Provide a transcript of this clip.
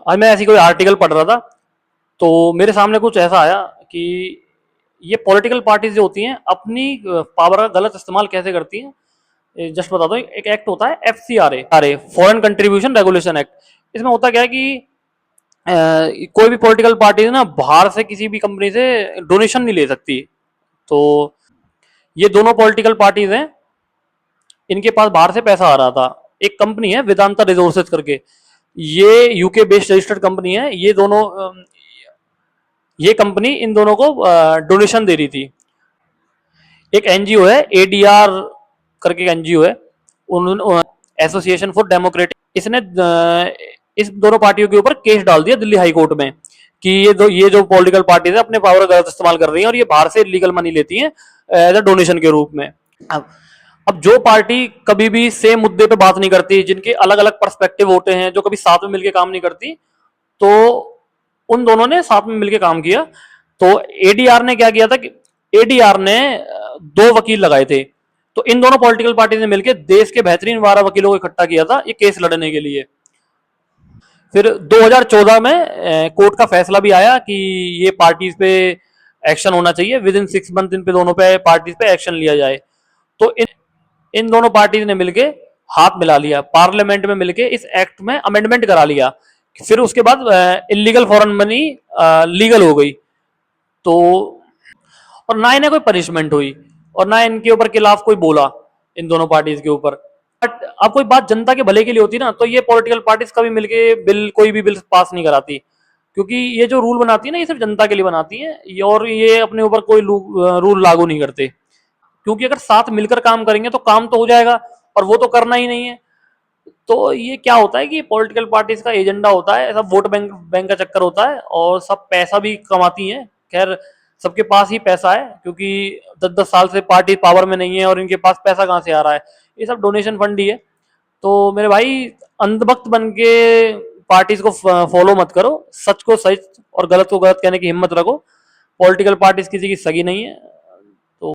आज मैं ऐसी कोई आर्टिकल पढ़ रहा था, तो मेरे सामने कुछ ऐसा आया कि ये पॉलिटिकल पार्टीज जो होती हैं अपनी पावर का गलत इस्तेमाल कैसे करती हैं। जस्ट बता दो, एक एक्ट होता है FCRA, अरे फॉरेन कंट्रीब्यूशन रेगुलेशन एक्ट। इसमें होता क्या है कि कोई भी पॉलिटिकल पार्टी ना बाहर से किसी भी कंपनी से डोनेशन नहीं ले सकती। तो ये दोनों पॉलिटिकल पार्टीज हैं, इनके पास बाहर से पैसा आ रहा था। एक कंपनी है वेदांता रिसोर्सेज करके, ये यूके बेस्ड रजिस्टर्ड कंपनी है। ये दोनों ये कंपनी इन दोनों को डोनेशन दे रही थी। एक एनजीओ है ADR करके, एनजीओ है, एसोसिएशन फॉर डेमोक्रेटिक, इसने इस दोनों पार्टियों के ऊपर केस डाल दिया दिल्ली हाई कोर्ट में कि ये जो पॉलिटिकल पार्टीज है अपने पावर का गलत इस्तेमाल कर रही हैं और ये बाहर से लीगल मनी लेती हैं एज अ डोनेशन के रूप में। अब अब जो पार्टी कभी भी सेम मुद्दे पे बात नहीं करती, जिनके अलग अलग पर्सपेक्टिव होते हैं, जो कभी साथ में मिलकर काम नहीं करती, तो उन दोनों ने साथ में मिलकर काम किया। तो ADR ने क्या किया था कि ADR ने दो वकील लगाए थे। तो इन दोनों पॉलिटिकल पार्टी ने मिलकर देश के बेहतरीन 12 वकीलों को इकट्ठा किया था ये केस लड़ने के लिए। फिर 2014 में कोर्ट का फैसला भी आया कि ये पार्टीज पे एक्शन होना चाहिए, विद इन 6 मंथ इन पे दोनों पे पार्टीज पे एक्शन लिया जाए। तो इन दोनों पार्टीज ने मिलके हाथ मिला लिया, पार्लियामेंट में मिलके इस एक्ट में अमेंडमेंट करा लिया। फिर उसके बाद इलीगल फॉरेन मनी लीगल हो गई। तो और ना इन्हें कोई पनिशमेंट हुई और ना इनके ऊपर खिलाफ कोई बोला, इन दोनों पार्टीज के ऊपर। बट अब कोई बात जनता के भले के लिए होती ना, तो ये पॉलिटिकल पार्टीज कभी मिलके कोई भी बिल पास नहीं कराती, क्योंकि ये जो रूल बनाती है ना, ये सिर्फ जनता के लिए बनाती है और ये अपने ऊपर कोई रूल लागू नहीं करते। क्योंकि अगर साथ मिलकर काम करेंगे तो काम तो हो जाएगा, और वो तो करना ही नहीं है। तो ये क्या होता है कि पॉलिटिकल पार्टीज का एजेंडा होता है, सब वोट बैंक बैंक का चक्कर होता है, और सब पैसा भी कमाती हैं। खैर, सबके पास ही पैसा है, क्योंकि 10-10 साल से पार्टी पावर में नहीं है और इनके पास पैसा कहाँ से आ रहा है, ये सब डोनेशन फंड ही है। तो मेरे भाई, अंधभक्त बन के पार्टीज को फॉलो मत करो, सच को सच और गलत को गलत कहने की हिम्मत रखो। पॉलिटिकल पार्टीज किसी की सगी नहीं है।